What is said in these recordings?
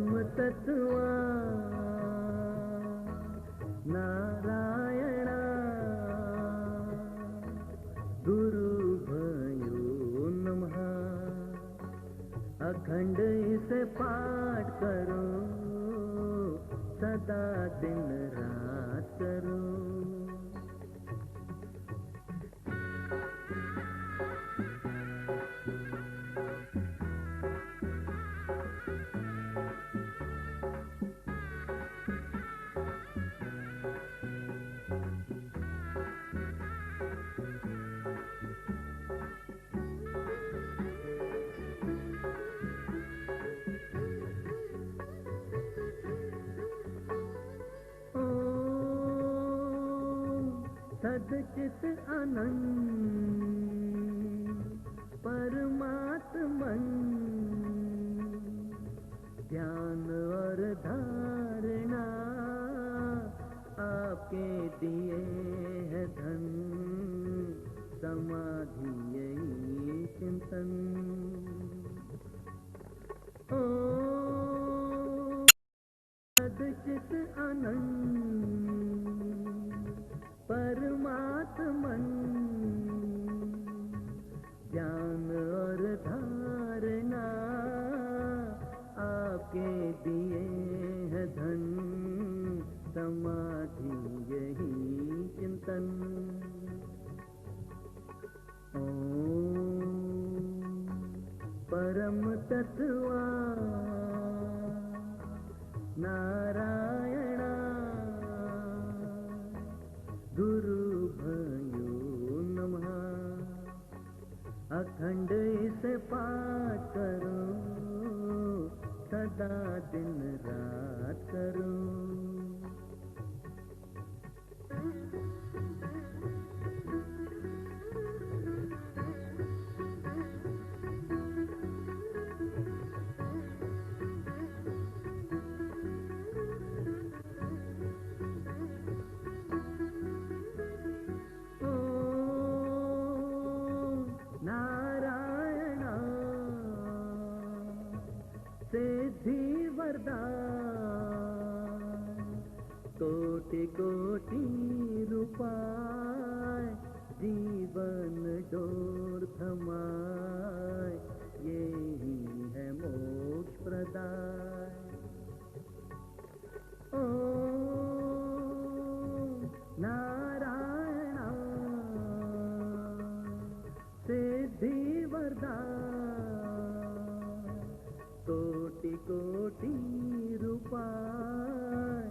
परम तत्वा नारायणा गुरुभयो नमः। अखंड इसे पाठ करो, सदा दिन रात करो। सदचित आनंद परमात्मन, ध्यान और धारणा आपके दिए है धन, समाधि यही चिंतन। ओ सदचित आनंद परमात्मन, ज्ञान और धारणा आपके दिए है धन, समाधि यही चिंतन। ओम परम तत्वा नारायणा गुरुभयो नमः। अखंड इसे पाठ करो, सदा दिन रात करो। सिद्धि वरदान कोटि कोटि रूपाय, जीवन डोर थमाय, यही है मोक्ष प्रदाय। ओम नारायण सिद्धि वरदान कोटि कोटि रूपाय,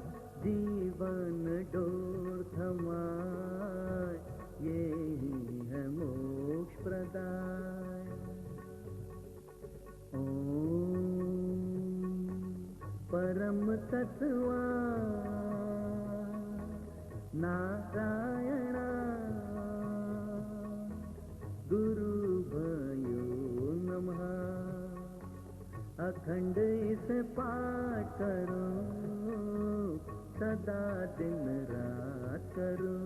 जीवन डोर थमाय, यही है मोक्ष प्रदाय। ओम परम तत्वा नारायण गुरुभयो नमः। अखंड इसे पाठ करो, सदा दिन रात करो।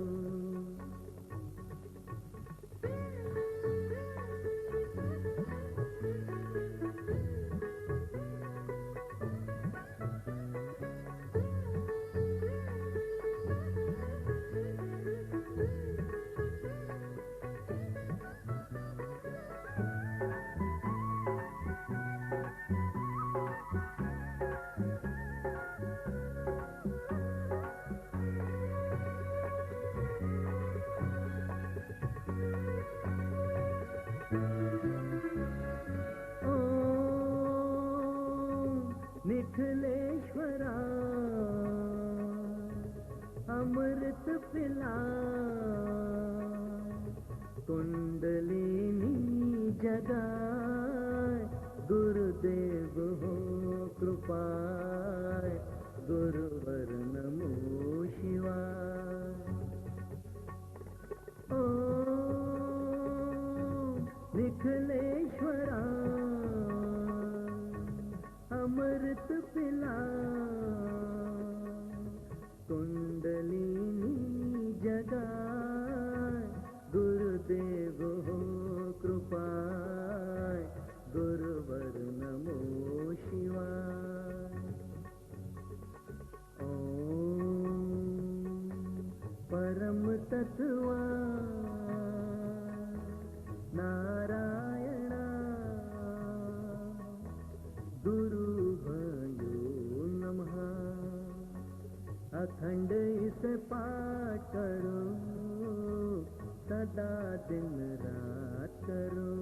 निखिलेश्वरा अमृत पिला, कुंडलिनी जगाए, गुरुदेव हो कृपाय, गुरुवर नमो शिवाय। ओम निखिलेश्वरा अमृत पिला, कुंडलिनी जगाए, गुरुदेव हो कृपाय, गुरुवर नमो शिवाय। तत्वा नारायण गुरुभयो नमः। अखंड इसे पाठ करो, सदा दिन रात करो।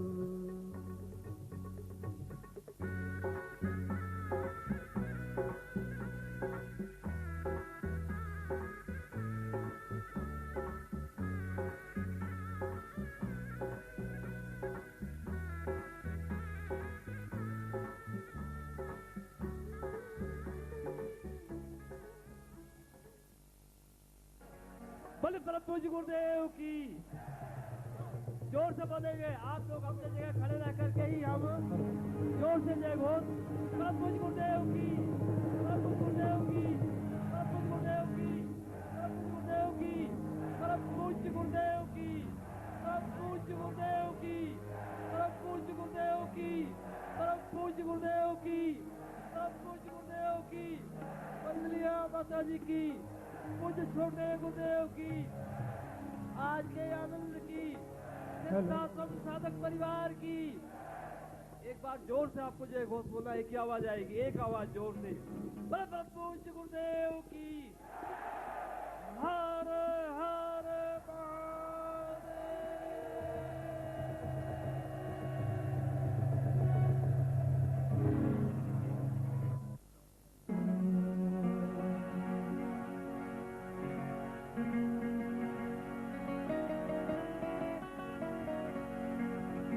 बोले परम पूज्य गुरुदेव की। जोर से बोलेंगे आप लोग अपने जगह खड़े रह करके ही हम जोर से जय घोष। परम पूज्य गुरुदेव की, परम पूज्य गुरुदेव की, परम पूज्य गुरुदेव की, परम पूज्य गुरुदेव की, परम पूज्य गुरुदेव की, परम पूज्य गुरुदेव की, परम पूज्य गुरुदेव की, परम पूज्य गुरुदेव की, वंदनीय माता जी की, पूज्य छोटे गुरुदेव की, आज के आनंद की, साधक परिवार की। एक बार जोर से आपको जय घोष बोलना, एक ही आवाज आएगी, एक आवाज जोर से। परम पूज्य गुरुदेव की। हर हर महादेव।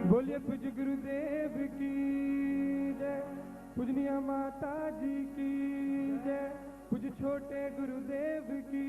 बोलिए पूज्य गुरुदेव की जय, पूजनीय माता जी की जय, पूज्य छोटे गुरुदेव की।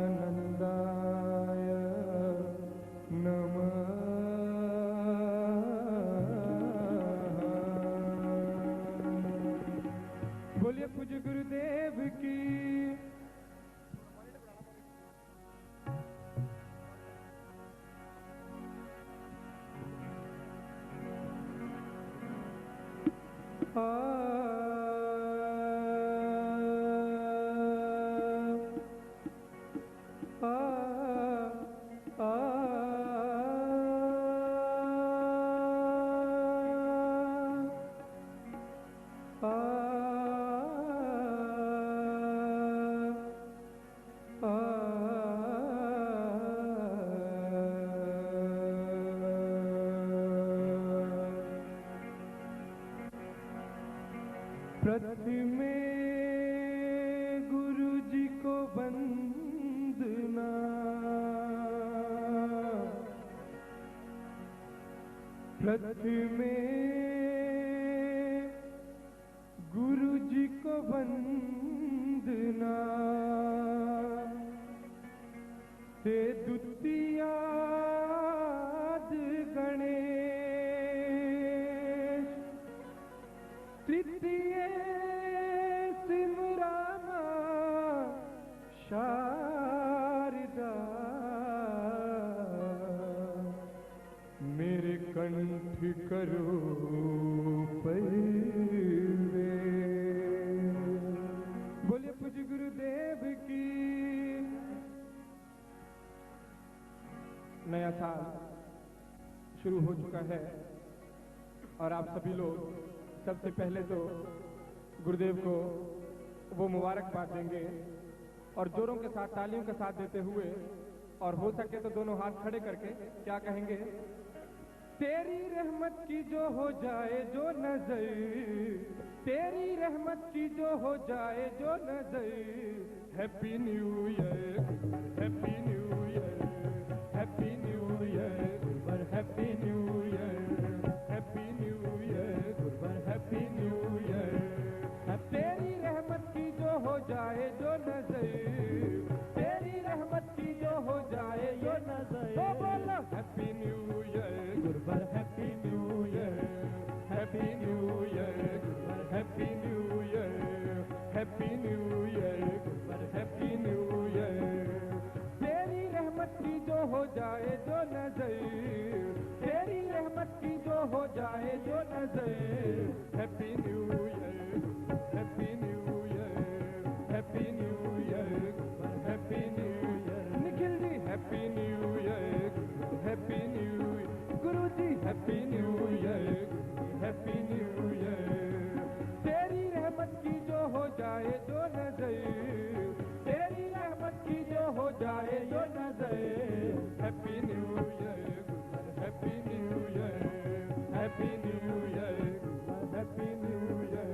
सच्चिदानंदाय नमः। बोलिए पूज्य गुरुदेव की। प्रतिमे गुरु जी को वंदना, प्रतिमे गुरु जी को वंदना, ते द्वितीयाद गणेश, तृतीय सिमराना शारदा, मेरे कंठ करो परिवे। बोलिए पूज्य गुरुदेव की। नया साल शुरू हो चुका है और आप सभी लोग सबसे पहले तो गुरुदेव को वो मुबारकबाद देंगे और जोरों के साथ तालियों के साथ देते हुए, और हो सके तो दोनों हाथ खड़े करके क्या कहेंगे? तेरी रहमत की जो हो जाए जो नजर, तेरी रहमत की जो हो जाए जो नजर। Happy new year, happy new year, happy happy new year गुरुवर हैप्पी न्यू ईयर। तेरी रहमत की जो हो जाए जो नजर, तेरी रहमत की जो हो जाए जो नजर, तो बोलो हैप्पी न्यू ईयर गुरुवर happy new year, happy new year गुरुवर happy new year, happy new year गुरुवर हैप्पी न्यू ईयर। तेरी रहमत की जो हो जाए जो नजर, तेरी रहमत की जो हो जाए जो नजर, happy new year happy new year, happy new year happy new year. Nikhil ji happy new year, happy new Guru ji happy new year, happy new year. तेरी रहमत की जो हो जाए जो नजर, तेरी रहमत की जो हो जाए जो नजर, happy new year happy new year, happy new year happy new year,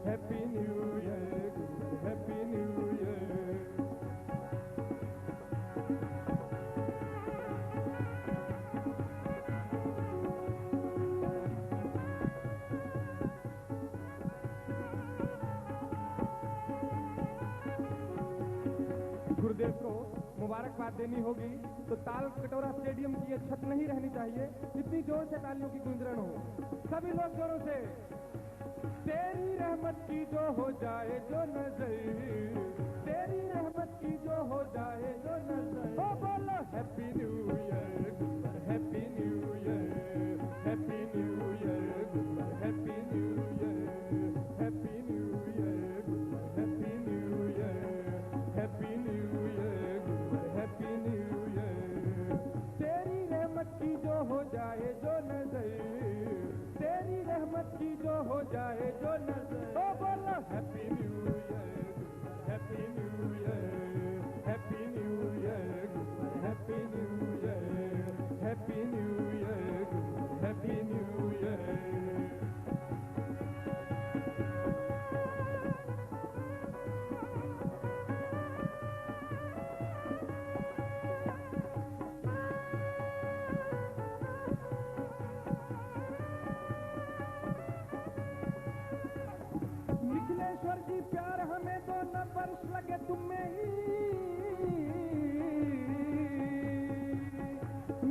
happy new year happy new year. गुरुदेव को मुबारकबाद देनी होगी तो ताल कटोरा स्टेडियम की ये छत नहीं रहनी चाहिए, इतनी जोर से तालियों की गूंजरण हो। सभी लोग जोरों से तेरी रहमत की जो हो जाए जो नजर, तेरी रहमत की जो हो जाए जो नजर, ओ बोलो happy new year happy new year, happy new year happy new year, happy new year happy new year, happy new year happy new year. तेरी रहमत की जो हो जाए जो नजर, तेरी रहमत की जो हो जाए जो नजर, ओ बोलो happy new year happy new year, happy new year happy new year, happy new year happy new year. Nikhileshwar ji प्यार हमें तो न बरस लगे तुम्हें ही,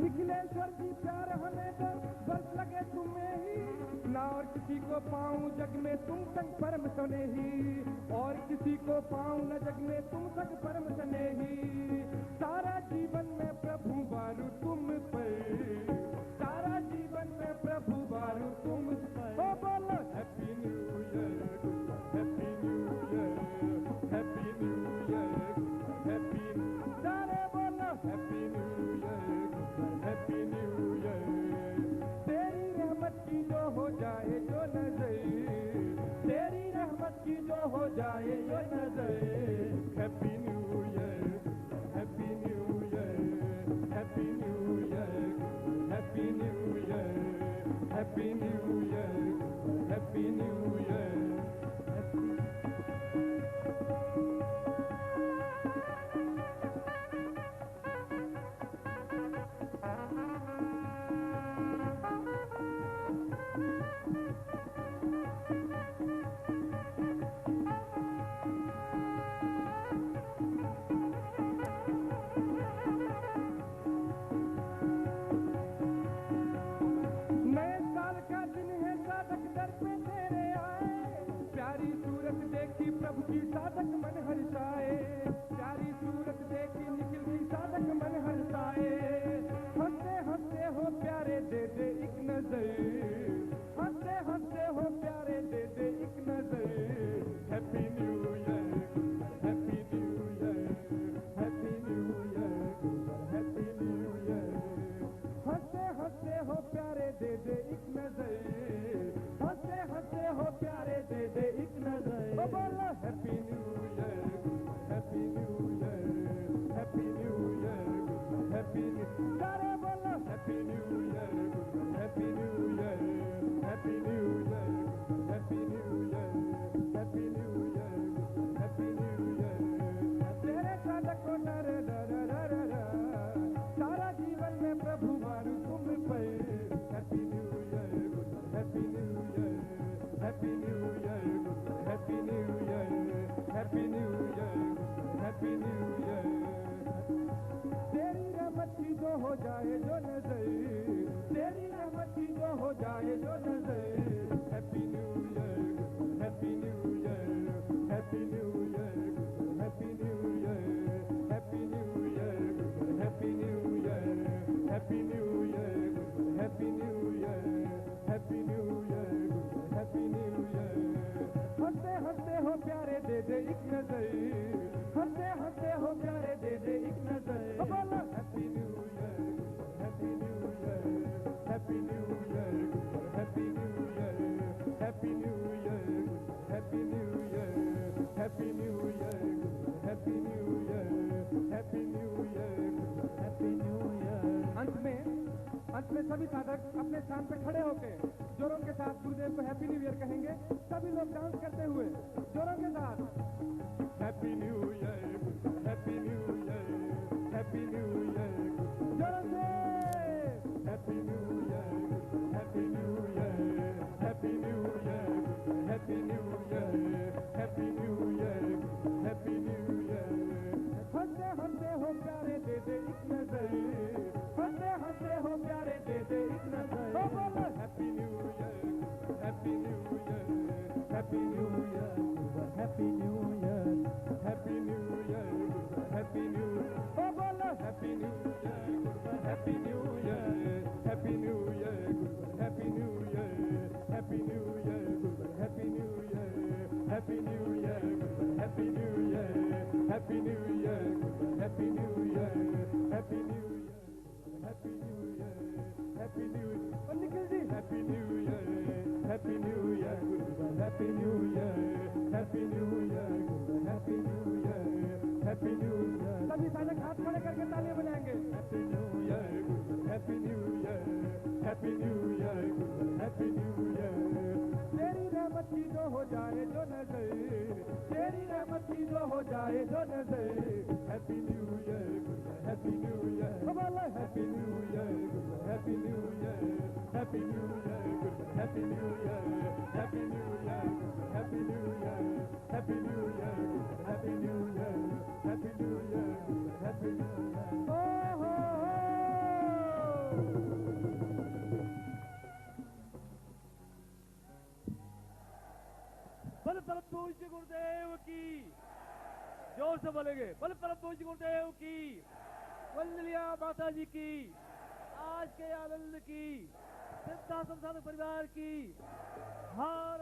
निखिलेश्वर जी प्यार हमें तो बरस लगे तुम्हें ही, ना और किसी को पाऊं जग में तुम संग परम सने ही, और किसी को पाऊं न जग में तुम संग परम सने ही। सारा जीवन में प्रभु बारू तुम पर, सारा जीवन में प्रभु बारू तुम पर, ओ बोलो happy new year happy new year, happy new year happy, सारे बोलो happy new year happy new year. तेरी रहमत की जो हो जाए जो नजर, तेरी रहमत की जो हो जाए जो नजर, happy new year happy new year, happy new year happy new year, happy new year happy new year. नए साल का दिन है साधक दर पे तेरे आए, प्यारी सूरत देखी प्रभु की साधक मन हर्षाए, प्यारी सूरत देखी निखिल की साधक मन हर्षाए। हंसते हंसते हो प्यारे दे दे एक नजर, हंसते हंसते हो प्यारे दे दे एक नजर, happy new year happy new year, happy new year happy new year. हंसते हंसते हो प्यारे दे दे एक नजर, हंसते हंसते हो प्यारे दे दे एक नजर, ओ बोलो happy new year happy new year, happy new year happy new, सारे बोलो happy new year happy new year, happy new year happy new year, happy new year happy new year. तेरे साधक को डर डर डर डर, सारा जीवन में प्रभु मारू तुम पर, Happy New Year, Happy New Year, Happy New Year, Happy New Year. तेरी रहमत की जो हो जाए जो नजर, तेरी रहमत की जो हो जाए जो नजर. Happy New Year, Happy New Year, Happy New Year, Happy New Year, Happy New Year, Happy New Year, Happy New Year, Happy New Year, Happy New Year, Happy New Year. हंसते हंसते हो प्यारे दे दे एक नजर, हंसते हंसते हो प्यारे दे दे एक नजर. Happy New Year, Happy New Year, Happy New Year, Happy New Year, Happy New Year, Happy New Year, Happy New Year, Happy New Year, Happy New Year, Happy New Year. अंत में सभी साधक अपने स्थान पे खड़े होके जोरों के साथ गुरुदेव को हैप्पी न्यू ईयर कहेंगे. सभी लोग डांस करते हुए जोरों के साथ happy new year, happy new year, happy new year. जोरों से happy new year, happy new year, happy new year, happy new year, happy new year, happy new year. हंसते हंसते हो प्यारे दे दे एक नजर, हंसते हंसते हो प्यारे दे दे एक नजर. Happy new year, happy new year, happy new year, happy new year, happy new year, happy new happy new year, happy new year, happy new year, happy new year, happy new year, happy new year, happy new year, happy new year, happy new year, happy new year, happy new year, happy new year, happy new और Nikhil ji happy new year, happy new year, happy new year, happy new year, happy new year, happy new year. सभी साधक हाथ खड़े करके तालियां बजाएंगे. Happy new year, happy new year, happy new year, happy new year. तेरी रहमत की जो हो जाए जो नजर, तेरी रहमत की जो हो जाए जो नजर. Happy new year, happy new year, happy new year, happy new year, happy new year, happy new year, happy new year, happy new year, happy new year, happy new year, happy new year, happy new year. बल परम पूज्य गुरुदेव की, जोर से बोलेंगे. बल परम पूज्य गुरुदेव की, वंदलिया माता जी की, आज के आनंद की, सिद्धाश्रम साधक परिवार की. हर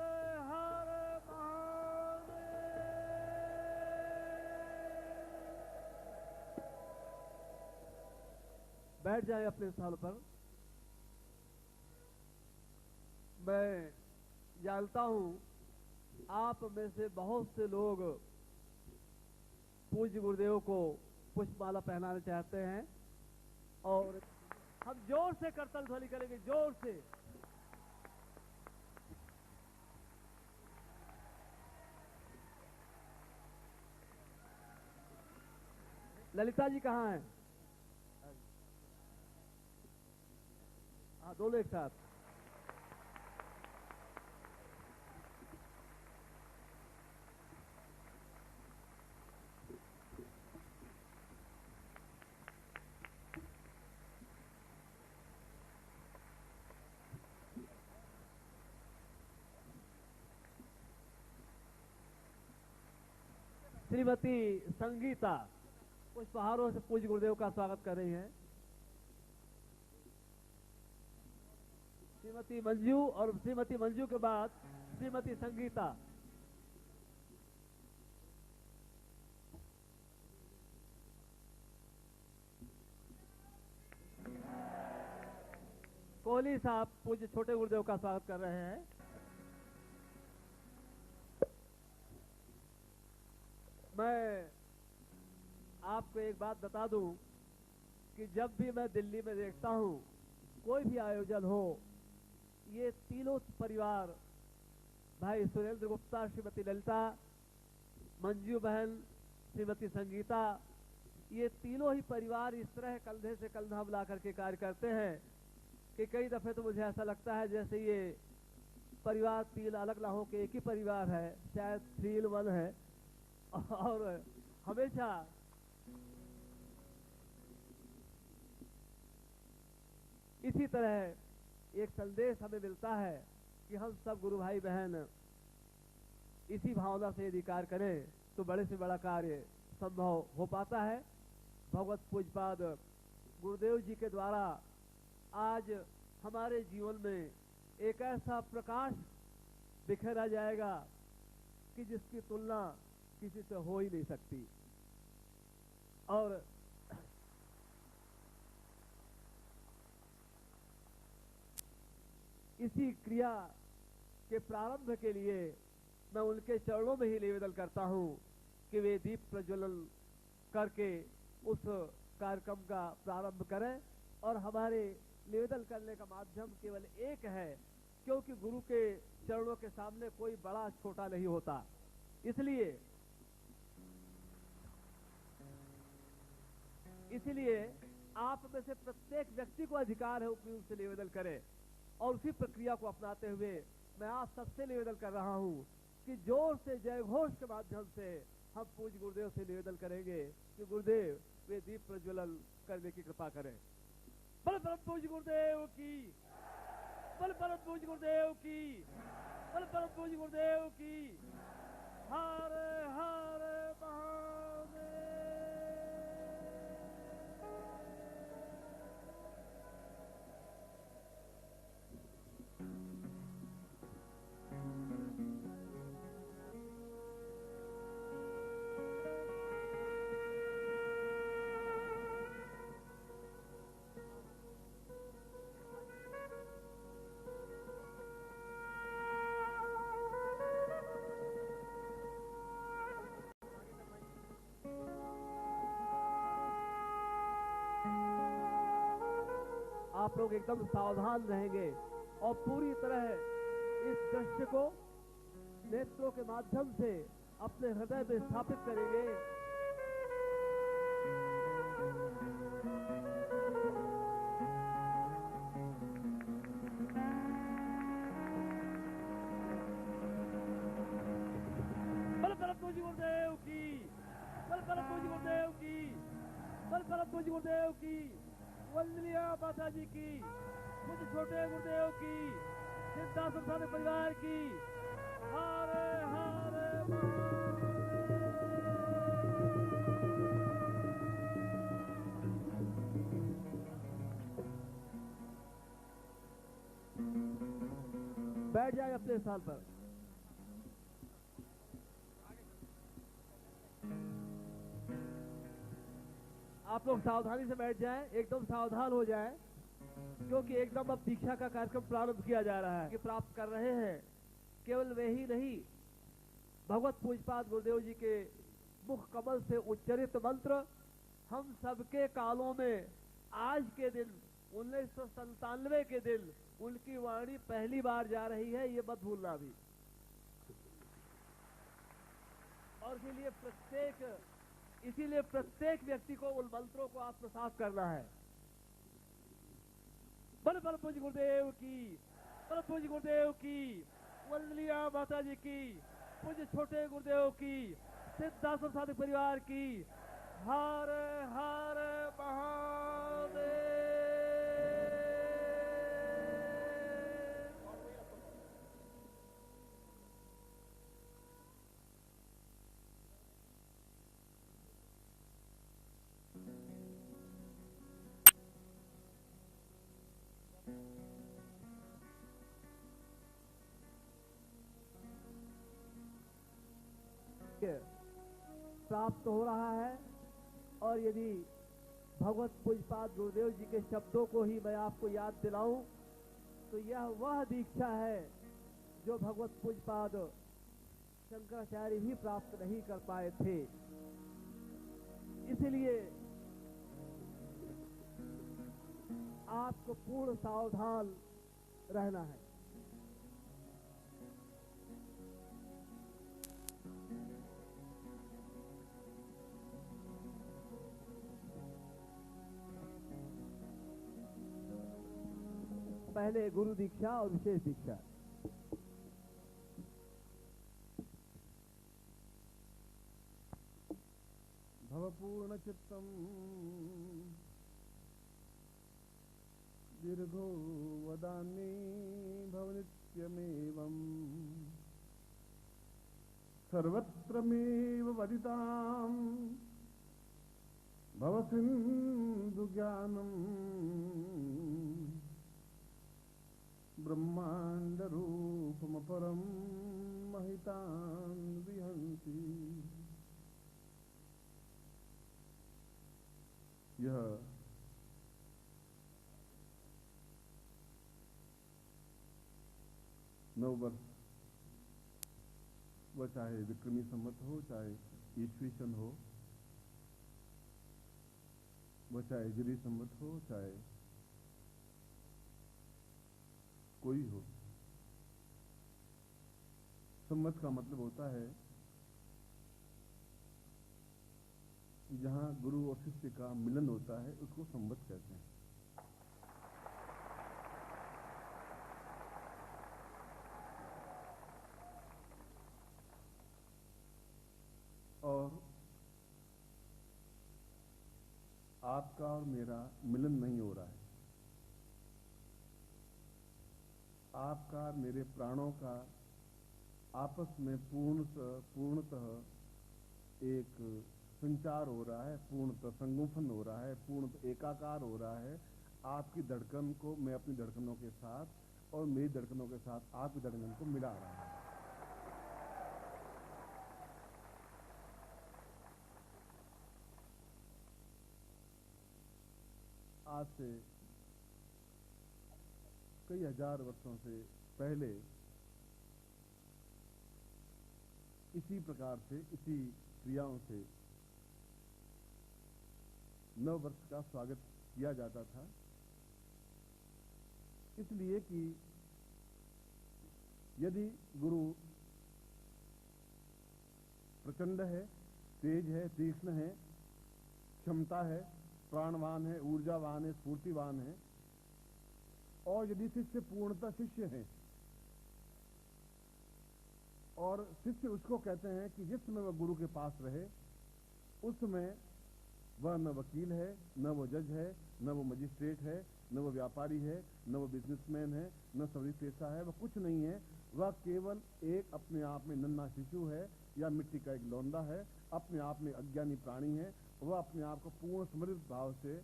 हर महादेव. बैठ जाए अपने स्थान पर. मैं जानता हूं आप में से बहुत से लोग पूज्य गुरुदेव को पुष्पमाला पहनाना चाहते हैं और हम जोर से करतल ध्वनि करेंगे, जोर से. ललिता जी कहाँ हैं? हाँ, दोनों एक साथ. श्रीमती संगीता पुष्पहारों से पूज्य गुरुदेव का स्वागत कर रही हैं. श्रीमती मंजू और श्रीमती मंजू के बाद श्रीमती संगीता. कोहली साहब पूज्य छोटे गुरुदेव का स्वागत कर रहे हैं. मैं आपको एक बात बता दूं कि जब भी मैं दिल्ली में देखता हूं कोई भी आयोजन हो, ये तीनों परिवार, भाई सुरेंद्र गुप्ता, श्रीमती ललिता, मंजू बहन, श्रीमती संगीता, ये तीनों ही परिवार इस तरह कंधे से कंधा मिला करके कार्य करते हैं कि कई दफे तो मुझे ऐसा लगता है जैसे ये परिवार 3 अलग ना हो के एक ही परिवार है, शायद 3 in 1 है। और हमेशा इसी तरह एक संदेश हमें मिलता है कि हम सब गुरु भाई बहन इसी भावना से यदि कार्य करें तो बड़े से बड़ा कार्य संभव हो पाता है। भगवत पूज्यपाद गुरुदेव जी के द्वारा आज हमारे जीवन में एक ऐसा प्रकाश बिखेरा जाएगा कि जिसकी तुलना किसी से हो ही नहीं सकती। और इसी क्रिया के प्रारंभ के लिए मैं उनके चरणों में ही निवेदन करता हूं कि वे दीप प्रज्वलन करके उस कार्यक्रम का प्रारंभ करें। और हमारे निवेदन करने का माध्यम केवल एक है, क्योंकि गुरु के चरणों के सामने कोई बड़ा छोटा नहीं होता। इसलिए आप में से प्रत्येक व्यक्ति को अधिकार है कि उनसे निवेदन करें। और उसी प्रक्रिया को अपनाते हुए मैं आप सबसे निवेदन कर रहा हूं कि जोर से जय घोष के माध्यम से हम पूज्य गुरुदेव से निवेदन करेंगे कि गुरुदेव वे दीप प्रज्वलन करने की कृपा करें। बल परम पूज्य गुरुदेव की, बल परम पूज्य गुरुदेव की, बल परम पूज्य गुरुदेव की। हर हर महादेव। आप लोग एकदम सावधान रहेंगे और पूरी तरह इस दृश्य को नेत्रों के माध्यम से अपने हृदय में स्थापित करेंगे। बल परम पूज्य गुरुदेव की, बल परम पूज्य गुरुदेव की, बल परम पूज्य गुरुदेव की। वंदनीय माता जी की, मुझ छोटे गुरुदेव की, सिद्धार्थ सारे परिवार की। हरे हरे बैठ जाए अपने स्थान पर। आप लोग सावधानी से बैठ जाएं, एकदम सावधान हो जाएं, क्योंकि एकदम अब दीक्षा का कार्यक्रम प्रारंभ किया जा रहा है। कि प्राप्त कर रहे हैं केवल वे ही नहीं, भगवत पूज्यपाद गुरुदेव जी के मुख कमल से उच्चरित मंत्र हम सबके कालों में आज के दिन 1997 के दिन उनकी वाणी पहली बार जा रही है, ये मत भूलना भी। और इसीलिए प्रत्येक व्यक्ति को उन मंत्रों को आत्मसात करना है। बल परम पूज्य गुरुदेव की, परम पूज्य गुरुदेव की, वंदनीय माता जी की, पूज्य छोटे गुरुदेव की, सिद्धार्थ साधक परिवार की। हर हर महादेव। प्राप्त हो रहा है। और यदि भगवत पूज्यपाद गुरुदेव जी के शब्दों को ही मैं आपको याद दिलाऊं तो यह वह दीक्षा है जो भगवत पूज्यपाद शंकराचार्य भी प्राप्त नहीं कर पाए थे। इसलिए आपको पूर्ण सावधान रहना है। पहले गुरु दीक्षा और विशेष दीक्षा। पूर्णचित्तम् दीर्घो वदामि भवनित्यमेवम् सर्वत्रमेव वदिताम् भवसिन्धुज्ञानम् ब्रह्माण्डरूपमपरं महितान् विहन्ति। यह नववर्ष वह चाहे विक्रमी संवत हो, चाहे ईस्वी सन हो, वह चाहे हिजरी संवत हो, चाहे कोई हो, संवत का मतलब होता है कि जहां गुरु और शिष्य का मिलन होता है उसको संवत कहते हैं। और आपका और मेरा मिलन नहीं हो रहा है, आपका और मेरे प्राणों का आपस में पूर्णतः एक संचार हो रहा है, पूर्णतः संगोपन हो रहा है, पूर्णतः एकाकार हो रहा है। आपकी धड़कन को मैं अपनी धड़कनों के साथ और मेरी धड़कनों के साथ आपकी धड़कन को मिला रहा हूं। आज से कई हजार वर्षों से पहले इसी प्रकार से, इसी क्रियाओं से नव वर्ष का स्वागत किया जाता था, इसलिए कि यदि गुरु प्रचंड है, तेज है, तीक्ष्ण है, क्षमता है, प्राणवान है, ऊर्जावान है, स्फूर्तिवान है, और यदि शिष्य पूर्णतः शिष्य है, और शिष्य उसको कहते हैं कि जिस समय वह गुरु के पास रहे उस समय वह न वकील है, न वो जज है, न वो मजिस्ट्रेट है, न वो व्यापारी है, न वो बिजनेसमैन है, न सवरी पेशा है, वह कुछ नहीं है। वह केवल एक अपने आप में नन्हा शिशु है या मिट्टी का एक लौंडा है, अपने आप में अज्ञानी प्राणी है। वह अपने आप को पूर्ण समर्पित भाव से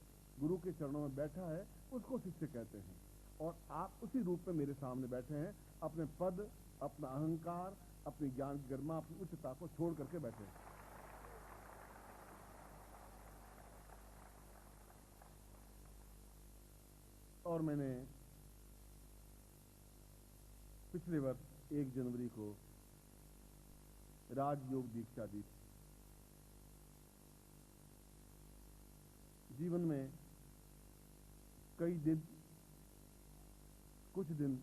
गुरु के चरणों में बैठा है, उसको शिष्य कहते हैं। और आप उसी रूप में मेरे सामने बैठे हैं, अपने पद, अपना अहंकार, अपनी ज्ञान की गरिमा, अपनी उच्चता को छोड़ करके बैठे हैं। और मैंने पिछले वर्ष 1 जनवरी को राजयोग दीक्षा दी थी। जीवन में कई दिन, कुछ दिन,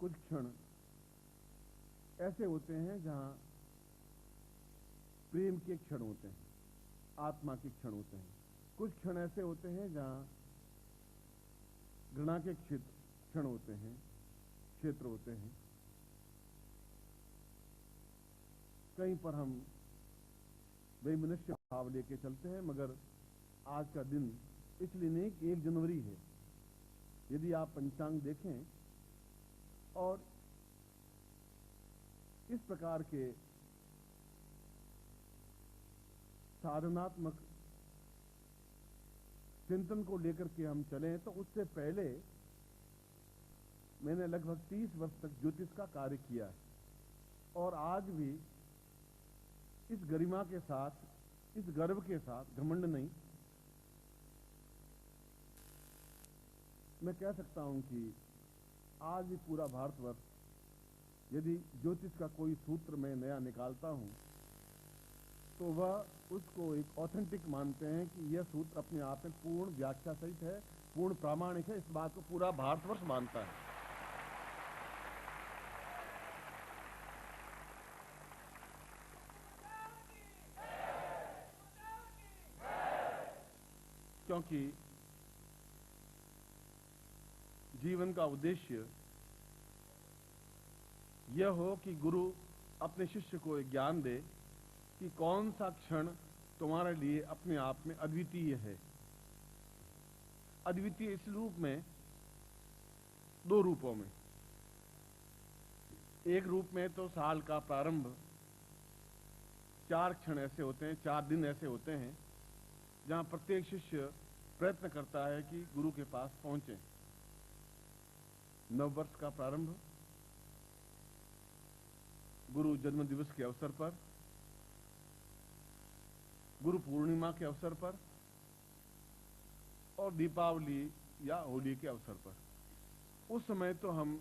कुछ क्षण ऐसे होते हैं जहां प्रेम के क्षण होते हैं, आत्मा के क्षण होते हैं। कुछ क्षण ऐसे होते हैं जहां घृणा के क्षण होते हैं, क्षेत्र होते हैं। कहीं पर हम वैमनस्य भाव लेके चलते हैं, मगर आज का दिन इसलिए नहीं कि 1 जनवरी है। यदि आप पंचांग देखें और इस प्रकार के साधनात्मक चिंतन को लेकर के हम चलें, तो उससे पहले मैंने लगभग 30 वर्ष तक ज्योतिष का कार्य किया है। और आज भी इस गरिमा के साथ, इस गर्व के साथ, घमंड नहीं, मैं कह सकता हूं कि आज भी पूरा भारतवर्ष यदि ज्योतिष का कोई सूत्र मैं नया निकालता हूं तो वह उसको एक ऑथेंटिक मानते हैं कि यह सूत्र अपने आप में पूर्ण व्याख्या सहित है, पूर्ण प्रामाणिक है। इस बात को पूरा भारतवर्ष मानता है। क्योंकि जीवन का उद्देश्य यह हो कि गुरु अपने शिष्य को एक ज्ञान दे कि कौन सा क्षण तुम्हारे लिए अपने आप में अद्वितीय है। अद्वितीय इस रूप में, दो रूपों में। एक रूप में तो साल का प्रारंभ 4 क्षण ऐसे होते हैं, 4 दिन ऐसे होते हैं जहां प्रत्येक शिष्य प्रयत्न करता है कि गुरु के पास पहुंचे। नव वर्ष का प्रारंभ, गुरु जन्म दिवस के अवसर पर, गुरु पूर्णिमा के अवसर पर और दीपावली या होली के अवसर पर। उस समय तो हम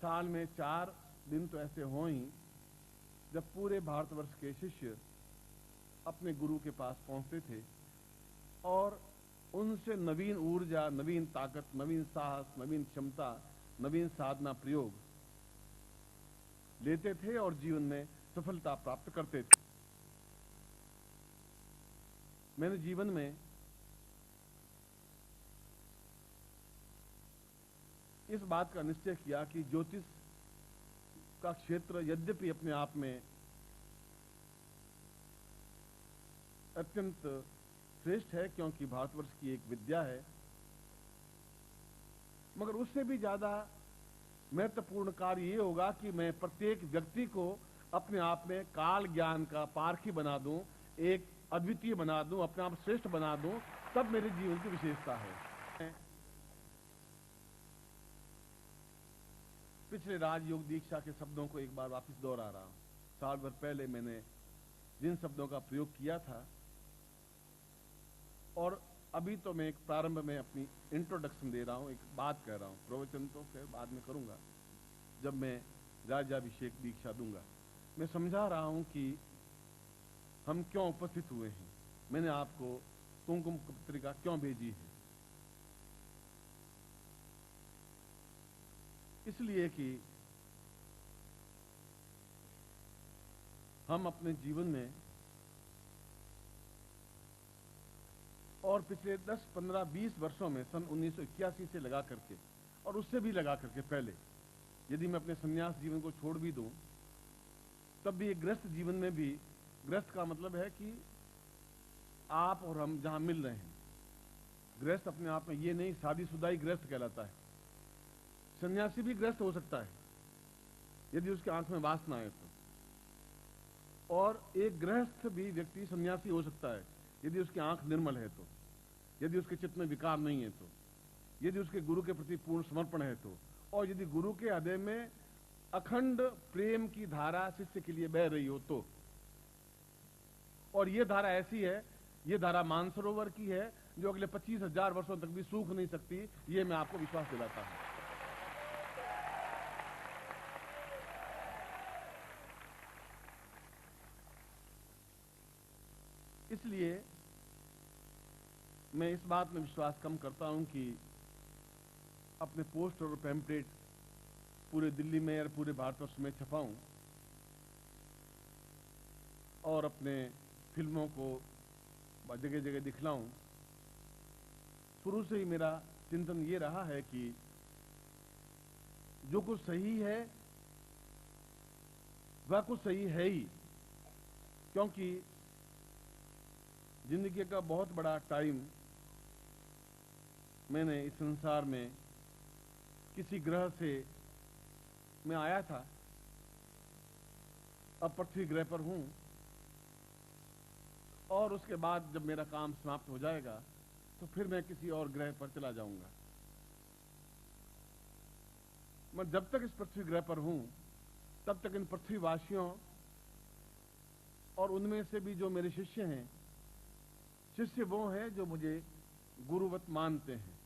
साल में 4 दिन तो ऐसे हों ही जब पूरे भारतवर्ष के शिष्य अपने गुरु के पास पहुंचते थे और उनसे नवीन ऊर्जा, नवीन ताकत, नवीन साहस, नवीन क्षमता, नवीन साधना प्रयोग लेते थे और जीवन में सफलता प्राप्त करते थे। मैंने जीवन में इस बात का निश्चय किया कि ज्योतिष का क्षेत्र यद्यपि अपने आप में अत्यंत श्रेष्ठ है, क्योंकि भारतवर्ष की एक विद्या है, मगर उससे भी ज्यादा महत्वपूर्ण कार्य ये होगा कि मैं प्रत्येक व्यक्ति को अपने आप में काल ज्ञान का पारखी बना दूं, एक अद्वितीय बना दूं, अपने आप श्रेष्ठ बना दूं, तब मेरे जीवन की विशेषता है। पिछले राजयोग दीक्षा के शब्दों को एक बार वापस दोहरा रहा हूं। साल भर पहले मैंने जिन शब्दों का प्रयोग किया था, और अभी तो मैं एक प्रारंभ में अपनी इंट्रोडक्शन दे रहा हूं, एक बात कह रहा हूं। प्रवचन तो फिर बाद में करूंगा जब मैं राजाभिषेक दीक्षा दूंगा। मैं समझा रहा हूं कि हम क्यों उपस्थित हुए हैं, मैंने आपको कुमकुम पत्रिका क्यों भेजी है। इसलिए कि हम अपने जीवन में और पिछले 10, 15, 20 वर्षों में, सन 1981 से लगा करके और उससे भी लगा करके पहले, यदि मैं अपने संन्यास जीवन को छोड़ भी दूं, तब भी एक गृहस्थ जीवन में भी, गृहस्थ का मतलब है कि आप और हम जहां मिल रहे हैं, गृहस्थ अपने आप में ये नहीं शादीशुदा ही गृहस्थ कहलाता है। सन्यासी भी गृहस्थ हो सकता है यदि उसके आंख में वासना है तो, और एक गृहस्थ भी व्यक्ति सन्यासी हो सकता है यदि उसकी आंख निर्मल है तो, यदि उसके चित्त में विकार नहीं है तो, यदि उसके गुरु के प्रति पूर्ण समर्पण है तो, और यदि गुरु के हृदय में अखंड प्रेम की धारा शिष्य के लिए बह रही हो तो। और ये धारा ऐसी है, ये धारा मानसरोवर की है जो अगले 25,000 वर्षों तक भी सूख नहीं सकती, ये मैं आपको विश्वास दिलाता हूं। इसलिए मैं इस बात में विश्वास कम करता हूं कि अपने पोस्ट और पैम्पलेट पूरे दिल्ली में और पूरे भारतवर्ष में छपाऊं और अपने फिल्मों को जगह जगह दिखलाऊं। शुरू से ही मेरा चिंतन ये रहा है कि जो कुछ सही है वह कुछ सही है ही, क्योंकि जिंदगी का बहुत बड़ा टाइम मैंने इस संसार में किसी ग्रह से मैं आया था, अब पृथ्वी ग्रह पर हूं, और उसके बाद जब मेरा काम समाप्त हो जाएगा तो फिर मैं किसी और ग्रह पर चला जाऊंगा। मैं जब तक इस पृथ्वी ग्रह पर हूं तब तक इन पृथ्वीवासियों और उनमें से भी जो मेरे शिष्य हैं, शिष्य वो हैं जो मुझे गुरुवत मानते हैं,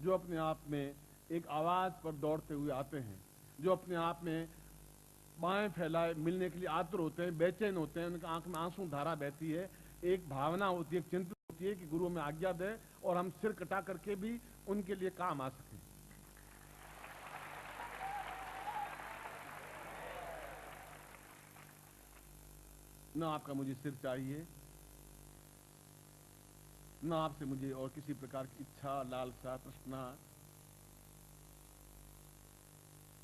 जो अपने आप में एक आवाज पर दौड़ते हुए आते हैं, जो अपने आप में बाएं फैलाए मिलने के लिए आतुर होते हैं, बेचैन होते हैं, उनकी आंख में आंसू धारा बहती है, एक भावना होती है, एक चिंता होती है कि गुरु हमें आज्ञा दे और हम सिर कटा करके भी उनके लिए काम आ सके। न आपका मुझे सिर चाहिए, न आपसे मुझे और किसी प्रकार की इच्छा, लालसा, तृष्णा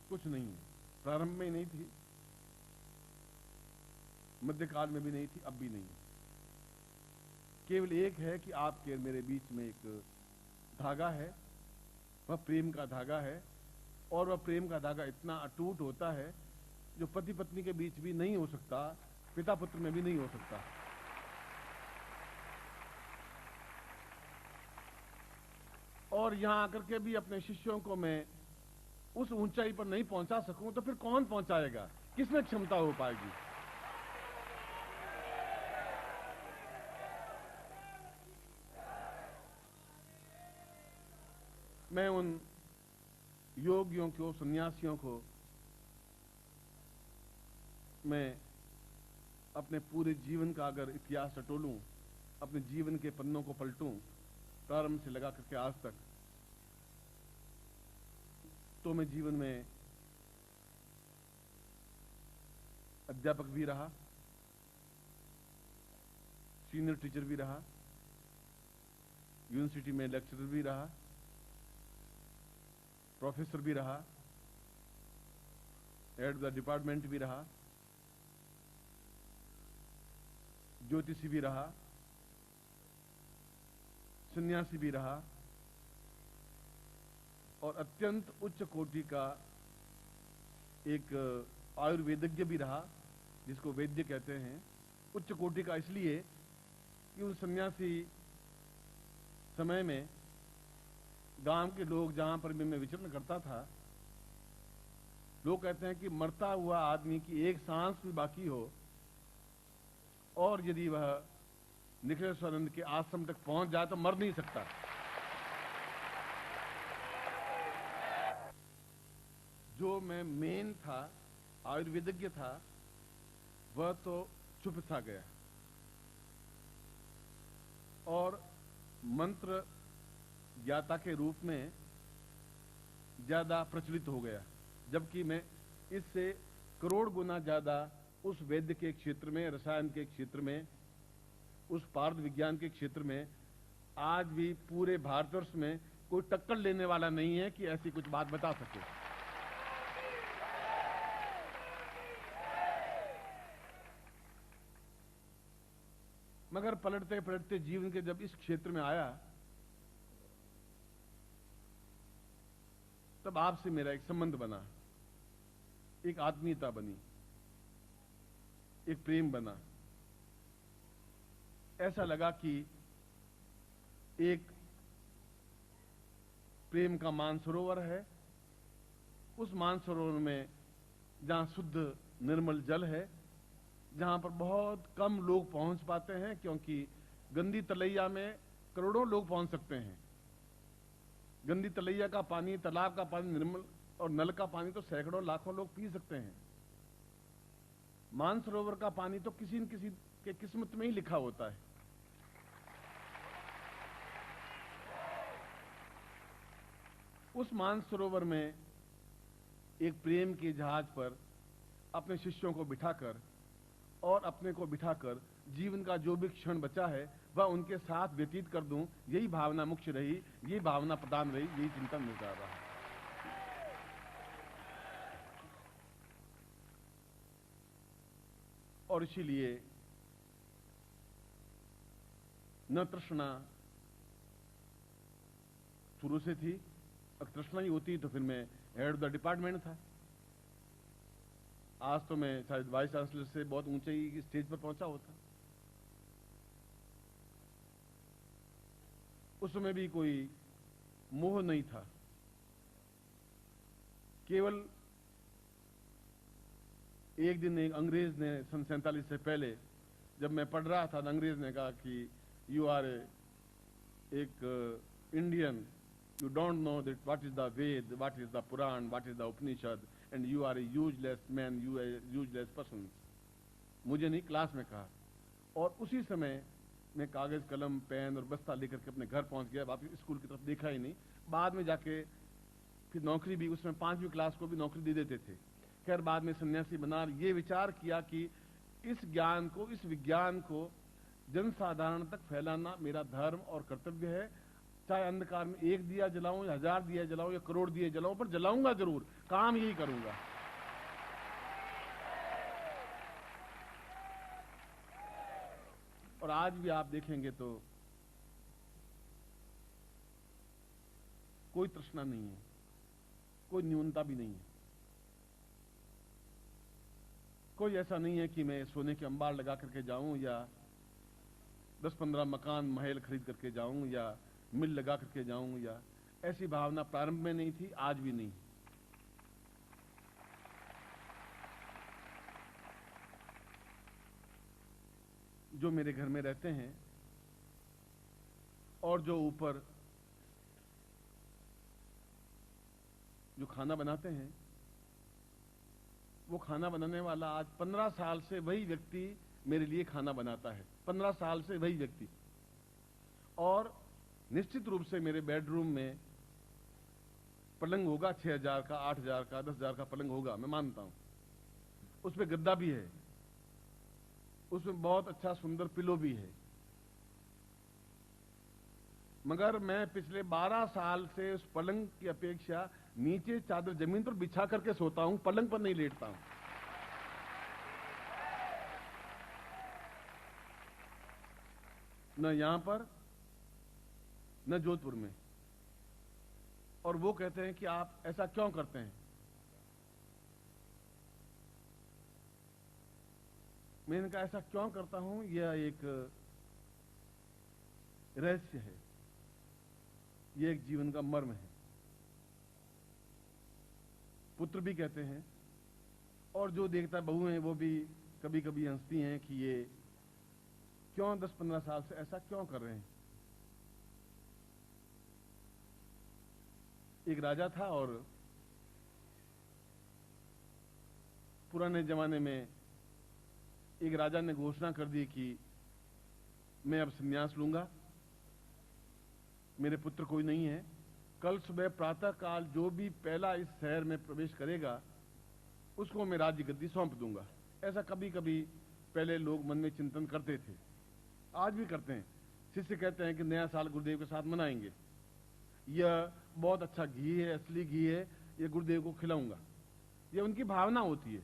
कुछ नहीं है, प्रारंभ में ही नहीं थी। मध्यकाल में भी नहीं थी, अब भी नहीं है। केवल एक है कि आपके मेरे बीच में एक धागा है, वह प्रेम का धागा है, और वह प्रेम का धागा इतना अटूट होता है जो पति पत्नी के बीच भी नहीं हो सकता, पिता पुत्र में भी नहीं हो सकता। और यहां आकर के भी अपने शिष्यों को मैं उस ऊंचाई पर नहीं पहुंचा सकूं तो फिर कौन पहुंचाएगा? किसमें क्षमता हो पाएगी? मैं उन योगियों को, सन्यासियों को मैं अपने पूरे जीवन का अगर इतिहास टटोलूं, अपने जीवन के पन्नों को पलटूं, प्रारंभ से लगा करके आज तक, तो मैं जीवन में अध्यापक भी रहा, सीनियर टीचर भी रहा, यूनिवर्सिटी में लेक्चरर भी रहा, प्रोफेसर भी रहा, हेड द डिपार्टमेंट भी रहा, ज्योतिषी भी रहा, सन्यासी भी रहा, और अत्यंत उच्च कोटि का एक आयुर्वेदज्ञ भी रहा, जिसको वैद्य कहते हैं। उच्च कोटि का इसलिए कि उस सन्यासी समय में गांव के लोग, जहां पर भी मैं विचरण करता था, लोग कहते हैं कि मरता हुआ आदमी की एक सांस भी बाकी हो और यदि वह निखिलेश्वरानंद के आश्रम तक पहुंच जाए तो मर नहीं सकता। जो मैं मेन था, आयुर्वेदज्ञ था, वह तो चुप सा गया और मंत्र ज्ञाता के रूप में ज्यादा प्रचलित हो गया, जबकि मैं इससे करोड़ गुना ज्यादा उस वैद्य के क्षेत्र में, रसायन के क्षेत्र में, उस पार्थ विज्ञान के क्षेत्र में आज भी पूरे भारतवर्ष में कोई टक्कर लेने वाला नहीं है कि ऐसी कुछ बात बता सके। मगर पलटते पलटते जीवन के जब इस क्षेत्र में आया, तब आपसे मेरा एक संबंध बना, एक आत्मीयता बनी, एक प्रेम बना। ऐसा लगा कि एक प्रेम का मानसरोवर है, उस मानसरोवर में जहां शुद्ध निर्मल जल है, जहां पर बहुत कम लोग पहुंच पाते हैं, क्योंकि गंदी तलैया में करोड़ों लोग पहुंच सकते हैं। गंदी तलैया का पानी, तालाब का पानी निर्मल, और नल का पानी तो सैकड़ों लाखों लोग पी सकते हैं। मानसरोवर का पानी तो किसी न किसी के किस्मत में ही लिखा होता है। उस मानसरोवर में एक प्रेम के जहाज पर अपने शिष्यों को बिठाकर और अपने को बिठाकर जीवन का जो भी क्षण बचा है वह उनके साथ व्यतीत कर दूं, यही भावना मुख्य रही, यही भावना प्रधान रही, यही चिंतन मिल रहा है। और इसीलिए न तृष्णा शुरू से थी, अगर तृष्णा ही होती तो फिर मैं हेड ऑफ द डिपार्टमेंट था। आज तो मैं शायद वाइस चांसलर से बहुत ऊंचाई की स्टेज पर पहुंचा होता। उस समय भी कोई मोह नहीं था, केवल एक दिन एक अंग्रेज ने सन 47 से पहले जब मैं पढ़ रहा था, अंग्रेज ने कहा कि यू आर एक Indian, you don't know that what is the Ved, what is the Puran, what is the Upanishad, and you are a useless man, you are a useless person. मुझे नहीं, क्लास में कहा। और उसी समय मैं कागज, कलम, पेन और बस्ता लेकर के अपने घर पहुंच गया, वापस स्कूल की तरफ देखा ही नहीं। बाद में जाके फिर नौकरी भी, उसमें 5वीं क्लास को भी नौकरी दे देते थे। खैर बाद में सन्यासी बना, ये विचार किया कि इस ज्ञान को, इस विज्ञान को जनसाधारण तक फैलाना मेरा धर्म और कर्तव्य है। चाहे अंधकार में 1 दिया जलाऊं या 1000 दिया जलाऊं या करोड़ दिए जलाऊं, पर जलाऊंगा जरूर, काम यही करूंगा। और आज भी आप देखेंगे तो कोई तृष्णा नहीं है, कोई न्यूनता भी नहीं है। कोई ऐसा नहीं है कि मैं सोने के अंबार लगा करके जाऊं या 10-15 मकान महल खरीद करके जाऊं या मिल लगा करके जाऊं, या ऐसी भावना प्रारंभ में नहीं थी, आज भी नहीं। जो मेरे घर में रहते हैं और जो ऊपर जो खाना बनाते हैं, वो खाना बनाने वाला आज 15 साल से वही व्यक्ति मेरे लिए खाना बनाता है। 15 साल से वही व्यक्ति। और निश्चित रूप से मेरे बेडरूम में पलंग होगा 6,000 का, 8,000 का, 10,000 का पलंग होगा, मैं मानता हूं। उसमें गद्दा भी है, उसमें बहुत अच्छा सुंदर पिलो भी है। मगर मैं पिछले 12 साल से उस पलंग की अपेक्षा नीचे चादर जमीन पर बिछा करके सोता हूं, पलंग पर नहीं लेटता हूं। न यहां पर न जोधपुर में। और वो कहते हैं कि आप ऐसा क्यों करते हैं? मैंने कहा ऐसा क्यों करता हूं, यह एक रहस्य है, यह एक जीवन का मर्म है। पुत्र भी कहते हैं और जो देखता बहू हैं वो भी कभी कभी हंसती हैं कि ये क्यों 10-15 साल से ऐसा क्यों कर रहे हैं। एक राजा था और पुराने जमाने में एक राजा ने घोषणा कर दी कि मैं अब संन्यास लूंगा, मेरे पुत्र कोई नहीं है, कल सुबह प्रातः काल जो भी पहला इस शहर में प्रवेश करेगा उसको मैं राज्य गद्दी सौंप दूंगा। ऐसा कभी कभी पहले लोग मन में चिंतन करते थे, आज भी करते हैं। शिष्य कहते हैं कि नया साल गुरुदेव के साथ मनाएंगे, यह बहुत अच्छा घी है, असली घी है, यह गुरुदेव को खिलाऊंगा, यह उनकी भावना होती है।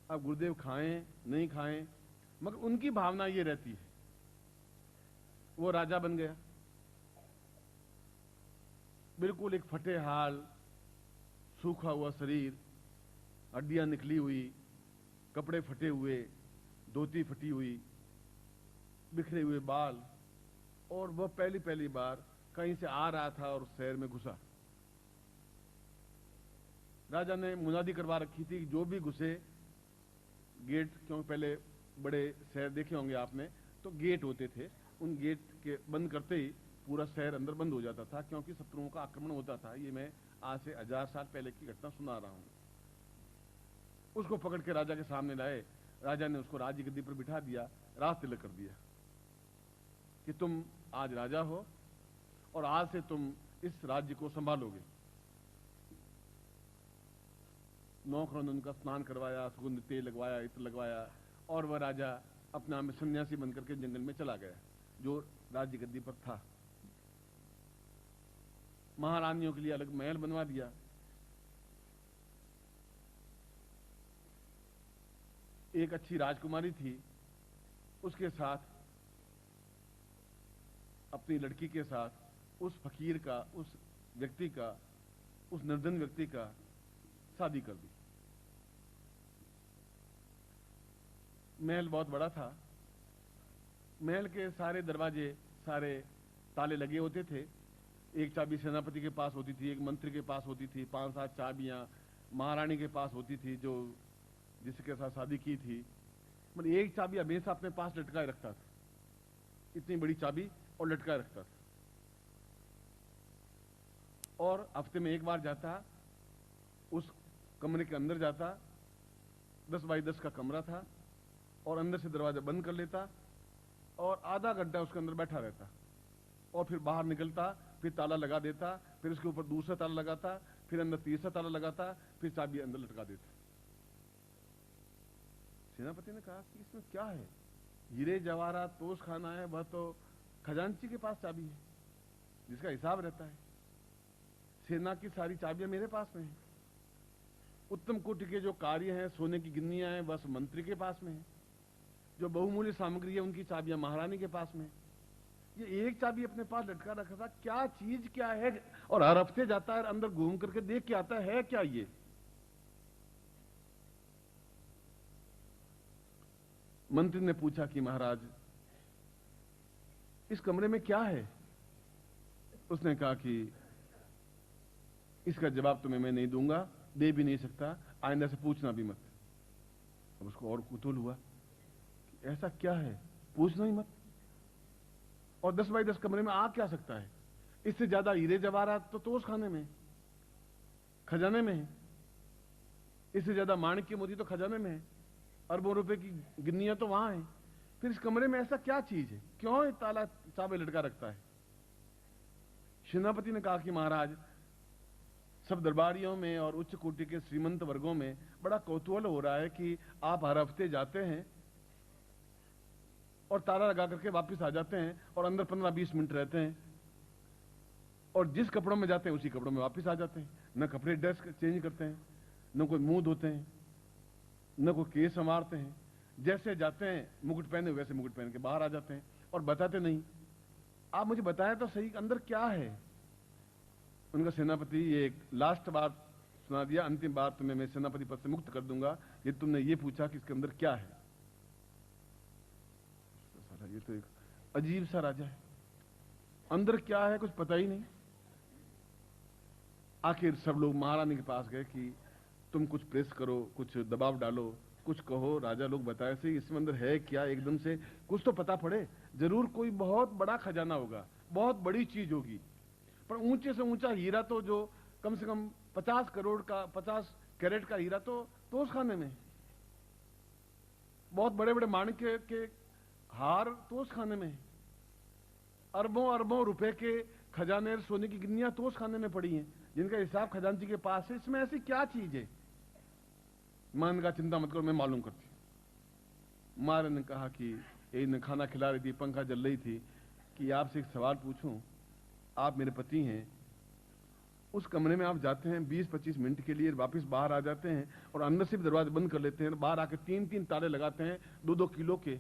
अब गुरुदेव खाएं नहीं खाएं, मगर उनकी भावना ये रहती है। वो राजा बन गया, बिल्कुल एक फटे हाल, सूखा हुआ शरीर, हड्डियां निकली हुई, कपड़े फटे हुए, धोती फटी हुई, बिखरे हुए बाल। और वह पहली बार कहीं से आ रहा था और शहर में घुसा। राजा ने मुनादी करवा रखी थी, जो भी घुसे गेट, क्योंकि पहले बड़े शहर देखे होंगे आपने, तो गेट होते थे, उन गेट के बंद करते ही पूरा शहर अंदर बंद हो जाता था, क्योंकि शत्रुओं का आक्रमण होता था। ये मैं आज से 1000 साल पहले की घटना सुना रहा हूं। उसको पकड़ के राजा के सामने लाए, राजा ने उसको राज्य गद्दी पर बिठा दिया, राज तिलक कर दिया कि तुम आज राजा हो और आज से तुम इस राज्य को संभालोगे। नौकरों ने उनका स्नान करवाया, सुगंध तेल लगवाया, इत्र लगवाया, और वह राजा अपना में सन्यासी बनकर के जंगल में चला गया, जो राज्य गद्दी पर था। महारानियों के लिए अलग महल बनवा दिया। एक अच्छी राजकुमारी थी, उसके साथ, अपनी लड़की के साथ उस फकीर का, उस व्यक्ति का, उस निर्धन व्यक्ति का शादी कर दी। महल बहुत बड़ा था, महल के सारे दरवाजे, सारे ताले लगे होते थे। एक चाबी सेनापति के पास होती थी, एक मंत्री के पास होती थी, 5-7 चाबियां महारानी के पास होती थी, जो जिसके साथ शादी की थी। मतलब एक चाबी हमेशा अपने पास लटकाए रखता था, इतनी बड़ी चाबी, और लटकाए रखता था। और हफ्ते में एक बार जाता, उस कमरे के अंदर जाता, 10 बाई 10 का कमरा था, और अंदर से दरवाजा बंद कर लेता और आधा घंटा उसके अंदर बैठा रहता, और फिर बाहर निकलता, फिर ताला लगा देता, फिर उसके ऊपर दूसरा ताला लगाता, फिर अंदर तीसरा ताला लगाता, फिर चाबी अंदर लटका देता। सेनापति ने कहा कि इसमें क्या है, हीरे जवाहरात तोश खाना है, वह तो खजांची के पास चाबी है जिसका हिसाब रहता है। सेना की सारी चाबियां मेरे पास में है। उत्तम कोटि के जो कार्य हैं, सोने की गिन्नियां हैं, बस मंत्री के पास में है। जो बहुमूल्य सामग्री है उनकी चाबियां महारानी के पास में। ये एक चाबी अपने पास लटका रखा था, क्या चीज क्या है, और हर हफ्ते जाता है अंदर घूम करके देख के आता है क्या ये। मंत्री ने पूछा कि महाराज इस कमरे में क्या है? उसने कहा कि इसका जवाब तुम्हें मैं नहीं दूंगा, दे भी नहीं सकता, आइंदा से पूछना भी मत। अब उसको और कुतूहल हुआ कि ऐसा क्या है, पूछना ही मत। और 10 बाई 10 कमरे में आ क्या सकता है? इससे ज्यादा हीरे जवाहरात तो तोश खाने में, खजाने में है। इससे ज्यादा माणिक्य मोती तो खजाने में है, अरबों रुपए की गिन्नियां तो वहां है। फिर इस कमरे में ऐसा क्या चीज है, क्यों ये ताला चाबी लटका रखता है? सेनापति ने कहा कि महाराज सब दरबारियों में और उच्च कोटि के श्रीमंत वर्गों में बड़ा कौतूहल हो रहा है कि आप हर हफ्ते जाते हैं और ताला लगा करके वापस आ जाते हैं और अंदर 15-20 मिनट रहते हैं, और जिस कपड़ों में जाते हैं उसी कपड़ों में वापस आ जाते हैं। न कपड़े ड्रेस चेंज करते हैं, न कोई मुंह धोते हैं, न कोई केस संवारते हैं। जैसे जाते हैं मुकुट पहने वैसे मुकुट पहन के बाहर आ जाते हैं और बताते नहीं। आप मुझे बताएं तो सही अंदर क्या है। उनका सेनापति ये एक लास्ट बात सुना दिया, अंतिम बात तुम्हें मैं सेनापति पद से मुक्त कर दूंगा ये तुमने ये पूछा कि इसके अंदर क्या है। ये तो एक अजीब सा राजा है, अंदर क्या है कुछ पता ही नहीं। आखिर सब लोग महारानी के पास गए कि तुम कुछ प्रेस करो, कुछ दबाव डालो, कुछ कहो। राजा लोग बताए से इसमें अंदर है क्या, एकदम से कुछ तो पता पड़े। जरूर कोई बहुत बड़ा खजाना होगा, बहुत बड़ी चीज होगी, पर ऊंचे से ऊंचा हीरा तो जो कम से कम 50 करोड़ का 50 कैरेट का हीरा तो तोश खाने में, बहुत बड़े बड़े माणिक्य के हार तोश खाने में, अरबों अरबों रुपए के खजाने सोने की गिन्नियां तोश खाने में पड़ी हैं, जिनका हिसाब खजांची के पास है। इसमें ऐसी क्या चीज है? मान का चिंता मत करो, मैं मालूम करती हूं। मारे ने कहा कि ये खाना खिला रही थी, पंखा जल रही थी, कि आपसे एक सवाल पूछूं। आप मेरे पति हैं, उस कमरे में आप जाते हैं 20-25 मिनट के लिए, वापस बाहर आ जाते हैं और अंदर से भी दरवाजे बंद कर लेते हैं, बाहर आके 3-3 ताले लगाते हैं 2-2 किलो के,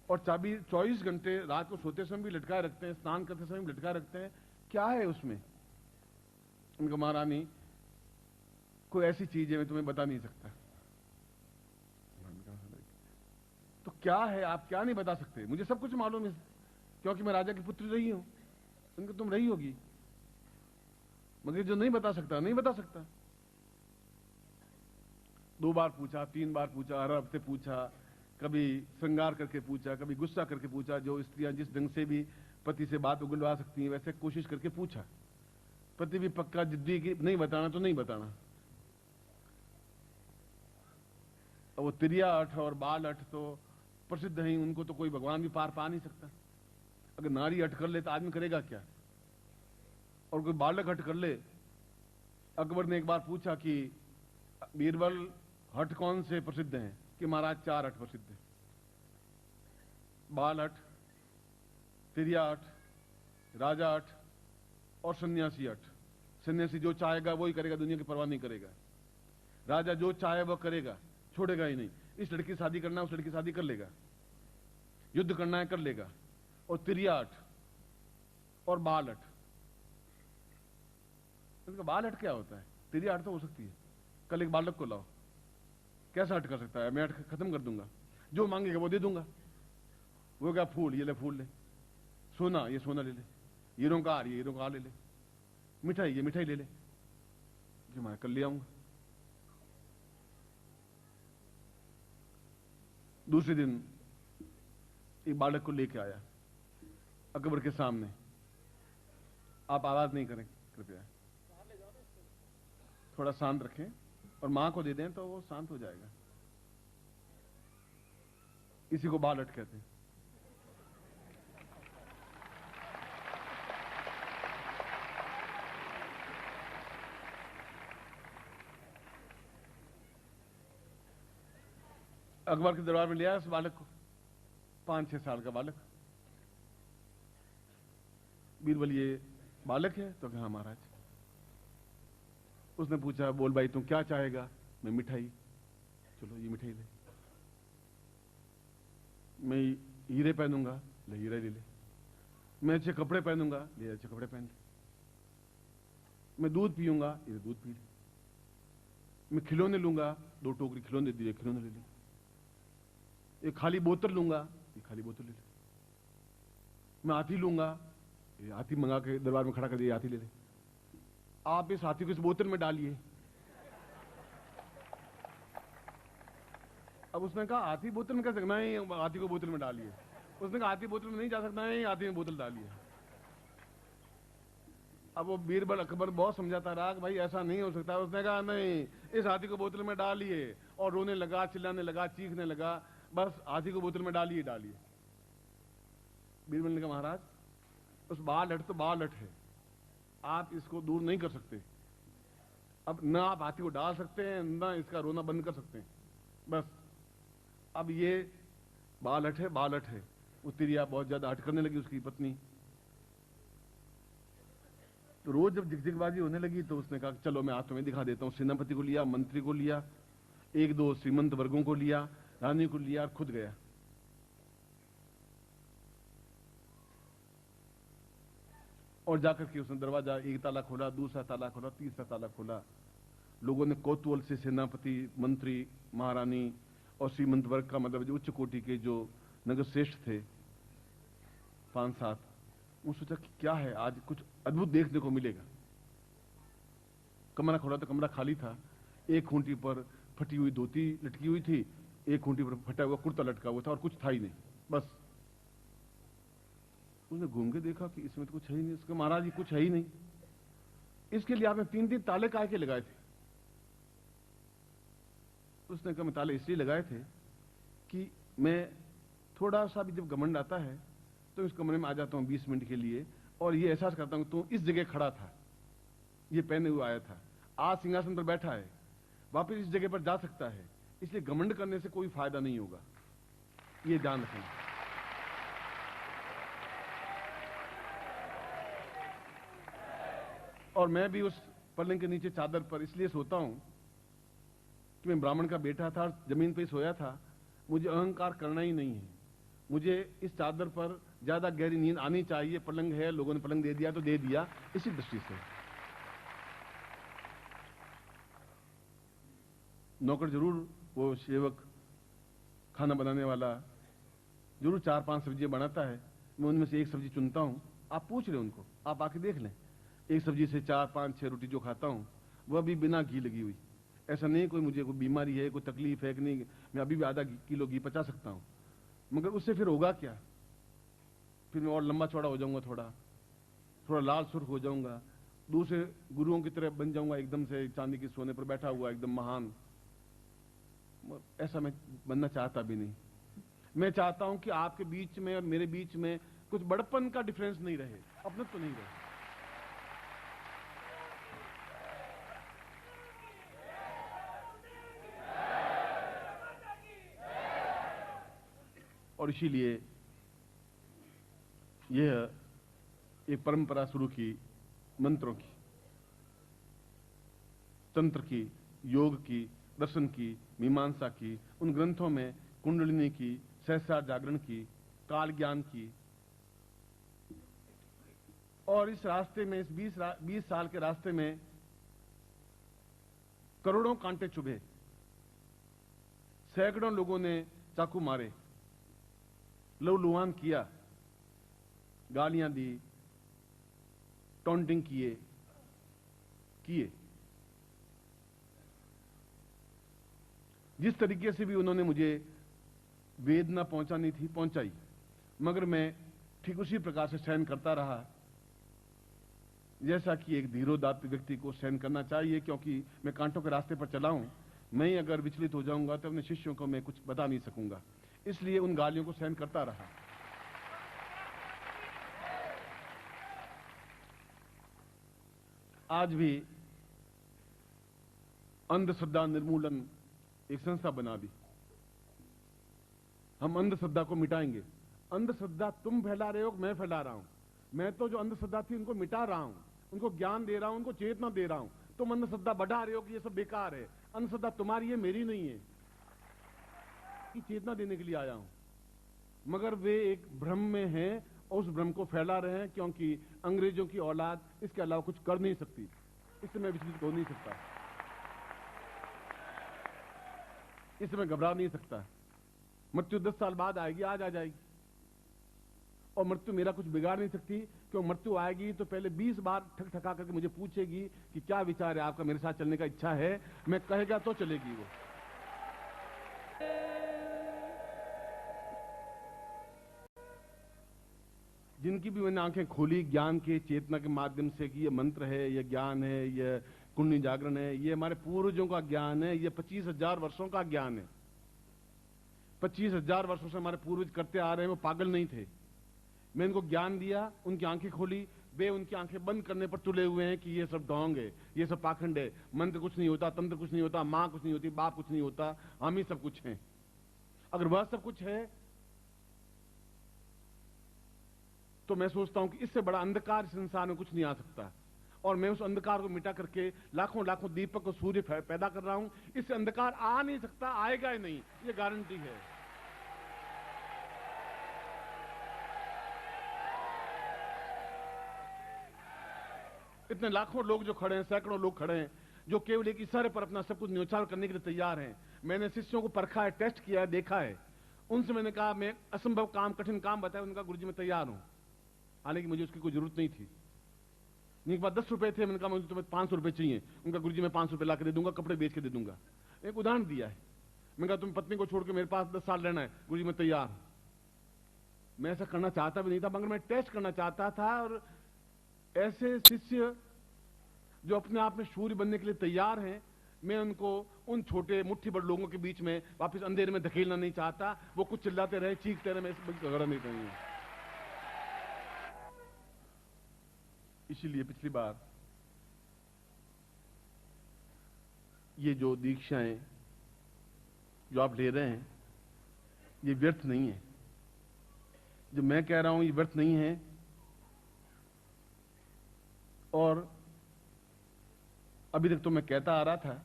और चाबी 24 घंटे रात को सोते समय भी लटकाए रखते हैं, स्नान करते समय भी लटकाए रखते हैं। क्या है उसमें? उनका महारानी कोई ऐसी चीज है मैं तुम्हें बता नहीं सकता। तो क्या है, आप क्या नहीं बता सकते? मुझे सब कुछ मालूम है, क्योंकि मैं राजा की पुत्री रही हूं, उनकी तुम रही होगी, मगर जो नहीं बता सकता नहीं बता सकता। 2 बार पूछा, 3 बार पूछा, हर हफ्ते पूछा, कभी श्रृंगार करके पूछा, कभी गुस्सा करके पूछा। जो स्त्रियां जिस ढंग से भी पति से बात उगलवा सकती हैं वैसे कोशिश करके पूछा। पति भी पक्का जिद्दी की नहीं बताना तो नहीं बताना। और वो तिरिया अठ और बाल अठ तो प्रसिद्ध हैं, उनको तो कोई भगवान भी पार पा नहीं सकता। अगर नारी अठ कर ले तो आदमी करेगा क्या, और कोई बालक हट कर ले। अकबर ने एक बार पूछा कि बीरबल हट कौन से प्रसिद्ध हैं, कि महाराज 4 हट प्रसिद्ध हैं, बाल हट, तिरिया हट, राजा हट और सन्यासी हट। सन्यासी जो चाहेगा वही करेगा, दुनिया की परवाह नहीं करेगा। राजा जो चाहे वह करेगा, छोड़ेगा ही नहीं। इस लड़की शादी करना है उस लड़की शादी कर लेगा, युद्ध करना है कर लेगा। और तिरिया हट और बाल हट, इनका बाल हट क्या होता है? तिरिया हट तो हो सकती है, कल एक बालक को लाओ, कैसा हट कर सकता है? मैं हट खत्म कर दूंगा, जो मांगेगा वो दे दूंगा। वो क्या, फूल, ये ले फूल ले, सोना, ये सोना ले ले, हीरों का हार, ये हीरों का हार ले ले, मिठाई, ये मिठाई ले ले, जो मैं कल ले आऊंगा। दूसरे दिन एक बालक को लेके आया अकबर के सामने। आप आवाज नहीं करें कृपया, थोड़ा शांत रखें, और मां को दे दें तो वो शांत हो जाएगा। इसी को बालट कहते हैं। अकबर के दरबार में ले आया उस बालक को, 5-6 साल का बालक। बीरबल ये बालक है? तो कहा महाराज। उसने पूछा, बोल भाई तू क्या चाहेगा? मैं मिठाई। चलो ये मिठाई ले। मैं हीरे पहनूंगा, ले हीरे ले ले। मैं अच्छे कपड़े पहनूंगा, ले अच्छे कपड़े पहन ले। मैं दूध पीऊंगा, ये दूध पी ले। मैं खिलौने लूंगा, 2 टोकरी खिलौने दिए, खिलौने ले ले। एक खाली बोतल लूंगा, ये खाली बोतल ले ले। मैं हाथी लूंगा, ये हाथी मंगा के दरबार में खड़ा कर दिया, हाथी ले ले। आप इस हाथी को इस बोतल में डालिए। अब उसने कहा हाथी बोतल में कैसे, नहीं हाथी को बोतल में डालिए। उसने कहा हाथी बोतल में नहीं जा सकता, नहीं हाथी में बोतल डालिए। अब वो बीरबल अकबर बहुत समझाता रहा कि भाई ऐसा नहीं हो सकता। उसने कहा नहीं, इस हाथी को बोतल में डालिए। और रोने लगा, चिल्लाने लगा, चीखने लगा, बस हाथी को बोतल में डालिए डालिए। बीरबल ने कहा महाराज, उस बाल हट तो बाल हट है, आप इसको दूर नहीं कर सकते। अब ना आप हाथी को डाल सकते हैं, ना इसका रोना बंद कर सकते हैं। बस अब ये बाल हट है, बाल हट है। वो तिरिया बहुत ज्यादा हट करने लगी, उसकी पत्नी। तो रोज जब झिकझिकबाजी होने लगी तो उसने कहा चलो मैं हाथों में दिखा देता हूं। सेनापति को लिया, मंत्री को लिया, 1-2 श्रीमंत वर्गों को लिया, रानी को लिया और खुद गया। और जाकर के उसने दरवाजा एक ताला खोला, दूसरा ताला खोला, तीसरा ताला खोला। लोगों ने कौतूहल से सेनापति, मंत्री, महारानी और श्रीमंत वर्ग का मतलब जो उच्च कोटि के जो नगर श्रेष्ठ थे 5-7, वो सोचा कि क्या है आज, कुछ अद्भुत देखने को मिलेगा। कमरा खोला तो कमरा खाली था। एक खूंटी पर फटी हुई धोती लटकी हुई थी, एक खूंटी पर फटा हुआ कुर्ता लटका हुआ था और कुछ था ही नहीं। बस उसने घूम के देखा कि इसमें तो कुछ है ही नहीं। उसके महाराज जी कुछ है ही नहीं, इसके लिए आपने 3-3 ताले काहे के लगाए थे? उसने कहा मैं ताले इसलिए लगाए थे कि मैं थोड़ा सा भी जब घमंड आता है तो इस कमरे में आ जाता हूं 20 मिनट के लिए और ये एहसास करता हूं तो इस जगह खड़ा था, ये पहने हुए आया था, आज सिंहासन पर बैठा है, वापस इस जगह पर जा सकता है। इसलिए घमंड करने से कोई फायदा नहीं होगा, ये ध्यान रखें। और मैं भी उस पलंग के नीचे चादर पर इसलिए सोता हूं कि मैं ब्राह्मण का बेटा था और जमीन पे सोया था। मुझे अहंकार करना ही नहीं है। मुझे इस चादर पर ज्यादा गहरी नींद आनी चाहिए। पलंग है, लोगों ने पलंग दे दिया तो दे दिया, इसी दृष्टि से। नौकर जरूर, वो सेवक खाना बनाने वाला जरूर 4-5 सब्जियां बनाता है। मैं उनमें से एक सब्जी चुनता हूं। आप पूछ रहे उनको, आप आके देख लें। एक सब्जी से 4-5-6 रोटी जो खाता हूं वह भी बिना घी लगी हुई। ऐसा नहीं कोई मुझे कोई बीमारी है, कोई तकलीफ है कि नहीं, मैं अभी भी आधा किलो घी पचा सकता हूं। मगर उससे फिर होगा क्या? फिर मैं और लंबा चौड़ा हो जाऊंगा, थोड़ा लाल सुर्ख हो जाऊंगा, दूसरे गुरुओं की तरह बन जाऊंगा, एकदम से चांदी के सोने पर बैठा हुआ एकदम महान। ऐसा मैं बनना चाहता भी नहीं। मैं चाहता हूं कि आपके बीच में और मेरे बीच में कुछ बड़पन का डिफरेंस नहीं रहे, अपनत्व तो नहीं रहे। और इसीलिए यह एक परंपरा शुरू की, मंत्रों की, तंत्र की, योग की, दर्शन की, मीमांसा की, उन ग्रंथों में कुंडलिनी की, सहस्रार जागरण की, काल ज्ञान की। और इस रास्ते में, इस 20 साल के रास्ते में करोड़ों कांटे चुभे, सैकड़ों लोगों ने चाकू मारे, लहूलुहान किया, गालियां दी, टॉन्टिंग किए। जिस तरीके से भी उन्होंने मुझे वेदना पहुंचानी थी पहुंचाई, मगर मैं ठीक उसी प्रकार से सहन करता रहा जैसा कि एक धीरोदात्त व्यक्ति को सहन करना चाहिए। क्योंकि मैं कांटों के रास्ते पर चला हूं, मैं ही अगर विचलित हो जाऊंगा तो अपने शिष्यों को मैं कुछ बता नहीं सकूंगा। इसलिए उन गालियों को सहन करता रहा। आज भी अंधश्रद्धा निर्मूलन एक संस्था बना दी। हम अंधश्रद्धा को मिटाएंगे। अंधश्रद्धा तुम फैला रहे हो, मैं फैला रहा हूं। मैं तो जो अंधश्रद्धा थी उनको मिटा रहा हूं, उनको ज्ञान दे रहा हूं, उनको चेतना दे रहा हूं। तुम अंधश्रद्धा बढ़ा रहे हो कि ये सब बेकार है। अंधश्रद्धा तुम्हारी है, मेरी नहीं है, कि चेतना देने के लिए आया हूं। मगर वे एक भ्रम में हैं और उस भ्रम को फैला रहे हैं, क्योंकि अंग्रेजों की औलाद इसके अलावा कुछ कर नहीं सकती। इससे मैं विचलित हो नहीं सकता, इससे मैं घबरा नहीं सकता। मृत्यु 10 साल बाद आएगी, आज आ जाएगी, और मृत्यु मेरा कुछ बिगाड़ नहीं सकती, क्यों मृत्यु आएगी तो पहले 20 बार ठक ठका करके मुझे पूछेगी कि क्या विचार है आपका, मेरे साथ चलने का इच्छा है। मैं कहेगा तो चलेगी वो। जिनकी भी मैंने आंखें खोली ज्ञान के चेतना के माध्यम से कि ये मंत्र है, ये ज्ञान है, ये कुंडली जागरण है, ये हमारे पूर्वजों का ज्ञान है, ये 25,000 वर्षों का ज्ञान है। 25,000 वर्षों से हमारे पूर्वज करते आ रहे हैं, वो पागल नहीं थे। मैं इनको ज्ञान दिया, उनकी आंखें खोली, वे उनकी आंखें बंद करने पर तुले हुए हैं कि ये सब ढोंग है, ये सब पाखंड है, मंत्र कुछ नहीं होता, तंत्र कुछ नहीं होता, माँ कुछ नहीं होती, बाप कुछ नहीं होता, हम ही सब कुछ हैं। अगर वह सब कुछ है तो मैं सोचता हूं कि इससे बड़ा अंधकार इस संसार में कुछ नहीं आ सकता, और मैं उस अंधकार को मिटा करके लाखों लाखों दीपक और सूर्य पैदा कर रहा हूं। इससे अंधकार आ नहीं सकता, आएगा ही नहीं, ये गारंटी है। इतने लाखों लोग जो खड़े हैं, सैकड़ों लोग खड़े हैं, जो केवल एक इशारे पर अपना सब कुछ न्यौछावर करने के लिए तैयार हैं। मैंने शिष्यों को परखा है, टेस्ट किया है, देखा है। उनसे मैंने कहा मैं असंभव काम, कठिन काम बताया, उनका गुरुजी मैं तैयार हूं, हालांकि मुझे उसकी कोई जरूरत नहीं थी। एक बार 10 रुपए थे, मैंने कहा मुझे तुम्हें 500 रुपए चाहिए। उनका गुरुजी मैं 500 रुपए ला के दे दूंगा, कपड़े बेच के दे दूंगा। एक उदाहरण दिया है। मैंने कहा तुम पत्नी को छोड़ के मेरे पास 10 साल रहना है, गुरुजी मैं तैयार हूं। मैं ऐसा करना चाहता भी नहीं था, मगर मैं टेस्ट करना चाहता था। और ऐसे शिष्य जो अपने आप में सूर्य बनने के लिए तैयार हैं, मैं उनको उन छोटे मुट्ठी भर लोगों के बीच में वापस अंधेरे में धकेलना नहीं चाहता। वो कुछ चिल्लाते रहे, चीखते रहे, मैं इस झगड़ा नहीं करूंगा। इसीलिए पिछली बार ये जो दीक्षाएं जो आप ले रहे हैं, ये व्यर्थ नहीं है। जो मैं कह रहा हूं ये व्यर्थ नहीं है। और अभी तक तो मैं कहता आ रहा था,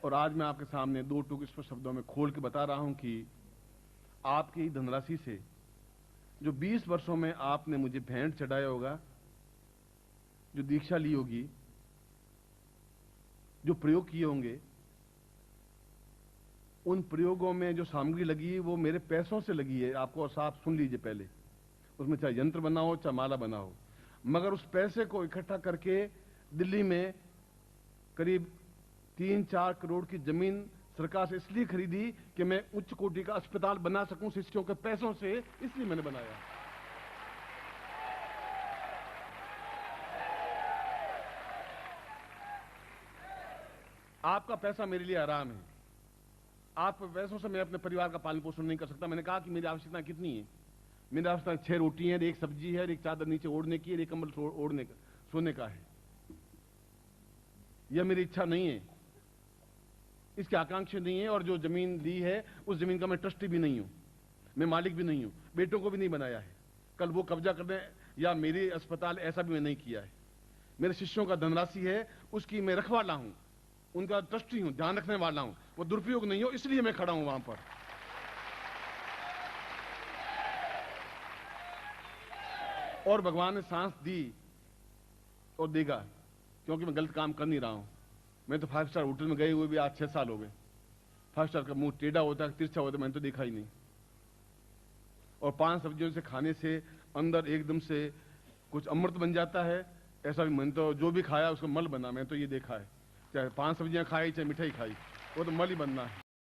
और आज मैं आपके सामने 2 टूक स्पष्ट शब्दों में खोल के बता रहा हूं कि आपकी धनराशि से जो 20 वर्षों में आपने मुझे भेंट चढ़ाया होगा, जो दीक्षा ली होगी, जो प्रयोग किए होंगे, उन प्रयोगों में जो सामग्री लगी वो मेरे पैसों से लगी है। आपको और साफ सुन लीजिए पहले, उसमें चाहे यंत्र बना हो चाहे माला बना हो, मगर उस पैसे को इकट्ठा करके दिल्ली में करीब 3-4 करोड़ की जमीन सरकार से इसलिए खरीदी कि मैं उच्च कोटि का अस्पताल बना सकूं शिष्यों के पैसों से, इसलिए मैंने बनाया। आपका पैसा मेरे लिए आराम है। आपके पैसों से मैं अपने परिवार का पालन पोषण नहीं कर सकता। मैंने कहा कि मेरी आवश्यकता कितनी है। मेरी आवश्यकता 6 रोटी है, 1 सब्जी है, 1 चादर नीचे ओढ़ने की है, 1 कंबल ओढ़ने का, सोने का है। यह मेरी इच्छा नहीं है, इसकी आकांक्षा नहीं है। और जो जमीन ली है उस जमीन का मैं ट्रस्टी भी नहीं हूं, मैं मालिक भी नहीं हूं, बेटों को भी नहीं बनाया है कल वो कब्जा करने या मेरे अस्पताल, ऐसा भी मैं नहीं किया है। मेरे शिष्यों का धनराशि है, उसकी मैं रखवाला हूं, उनका ट्रस्टी हूं, ध्यान रखने वाला हूं, वो दुरुपयोग नहीं हो, इसलिए मैं खड़ा हूं वहां पर। और भगवान ने सांस दी और देगा, क्योंकि मैं गलत काम कर नहीं रहा हूं। मैं तो 5 स्टार होटल में गए हुए भी आज 6 साल हो गए। 5 स्टार का मुंह टेढ़ा होता है, तिरछा होता है, मैंने तो देखा ही नहीं। और 5 सब्जियों से खाने से अंदर एकदम से कुछ अमृत बन जाता है, ऐसा भी मैंने तो जो भी खाया उसका मल बना, मैं तो ये देखा है। चाहे 5 सब्जियां खाई चाहे मिठाई खाई, वो तो मल ही बनना है।